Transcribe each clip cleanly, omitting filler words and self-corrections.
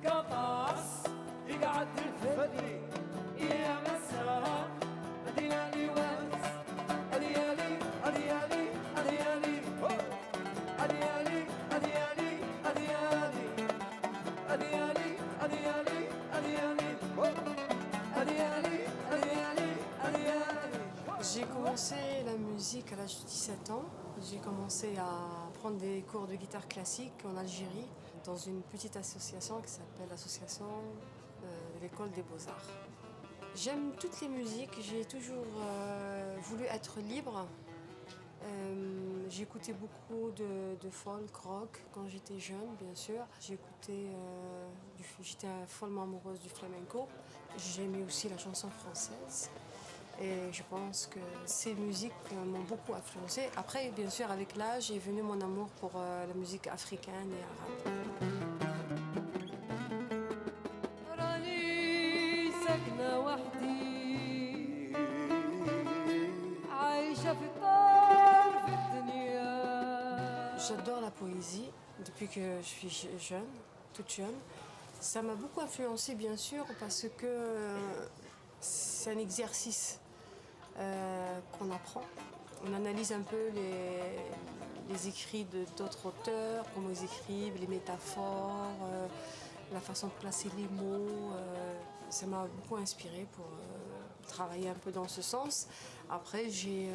قطاس يقعد الفدي يا مساء ديالي واس ديالي ديالي ديالي ديالي ديالي ديالي ديالي ديالي ديالي ديالي. J'ai commencé la musique à l'âge de 17 ans. J'ai commencé à prendre des cours de guitare classique en Algérie dans une petite association qui s'appelle l'association de l'école des beaux-arts. J'aime toutes les musiques, j'ai toujours voulu être libre. J'écoutais beaucoup de folk, rock quand j'étais jeune, bien sûr. J'étais follement amoureuse du flamenco. J'aimais aussi la chanson française. Et je pense que ces musiques m'ont beaucoup influencée. Après, bien sûr, avec l'âge, est venu mon amour pour la musique africaine et arabe. J'adore la poésie depuis que je suis jeune, toute jeune. Ça m'a beaucoup influencée, bien sûr, parce que c'est un exercice qu'on apprend. On analyse un peu les écrits d'autres auteurs, comment ils écrivent, les métaphores, la façon de placer les mots. Ça m'a beaucoup inspirée pour travailler un peu dans ce sens. Après, j'ai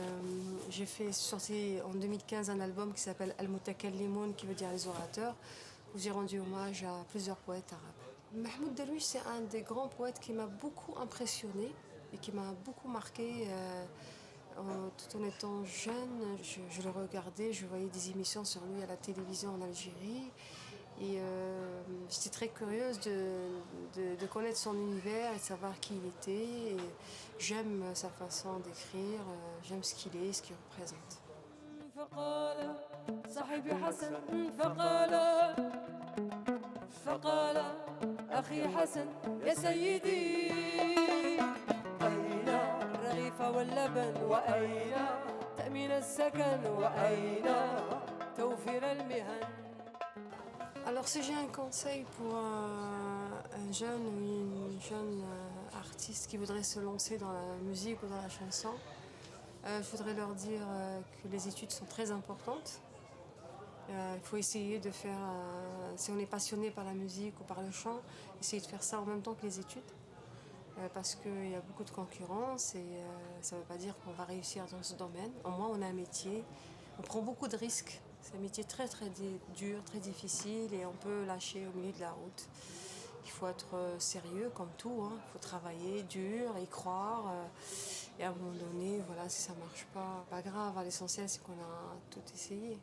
sorti en 2015 un album qui s'appelle Al-Mutakallimun, qui veut dire les orateurs, où j'ai rendu hommage à plusieurs poètes arabes. Mahmoud Darwish, c'est un des grands poètes qui m'a beaucoup impressionnée et qui m'a beaucoup marquée. Tout en étant jeune, je le regardais, je voyais des émissions sur lui à la télévision en Algérie. Et j'étais très curieuse de connaître son univers et de savoir qui il était. Et j'aime sa façon d'écrire, j'aime ce qu'il est, ce qu'il représente. أخي حسن يا سيدي أين الرغيف واللبن وأين تأمين السكن وأين توفير المهن. Alors si j'ai un conseil pour un jeune ou une jeune artiste qui voudrait se lancer dans la musique ou dans la chanson, je voudrais leur dire que les études sont très importantes. Il faut essayer de faire, si on est passionné par la musique ou par le chant, essayer de faire ça en même temps que les études. Parce qu'il y a beaucoup de concurrence et ça ne veut pas dire qu'on va réussir dans ce domaine. Au moins, on a un métier, on prend beaucoup de risques. C'est un métier très très dur, très difficile et on peut lâcher au milieu de la route. Il faut être sérieux comme tout, hein. Il faut travailler dur, y croire. Et à un moment donné, voilà, si ça ne marche pas grave. L'essentiel, c'est qu'on a tout essayé.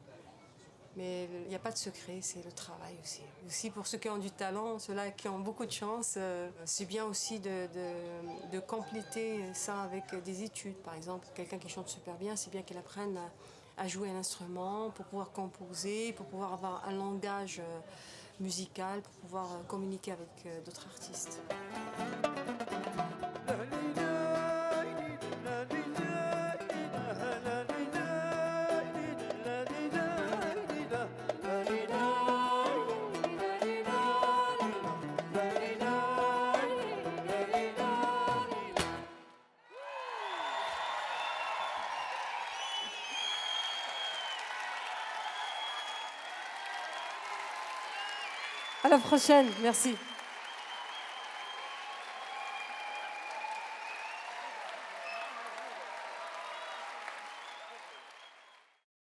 Mais il n'y a pas de secret, c'est le travail aussi. Aussi pour ceux qui ont du talent, ceux-là qui ont beaucoup de chance, c'est bien aussi de compléter ça avec des études. Par exemple, quelqu'un qui chante super bien, c'est bien qu'il apprenne à jouer un instrument pour pouvoir composer, pour pouvoir avoir un langage musical, pour pouvoir communiquer avec d'autres artistes. À la prochaine, merci.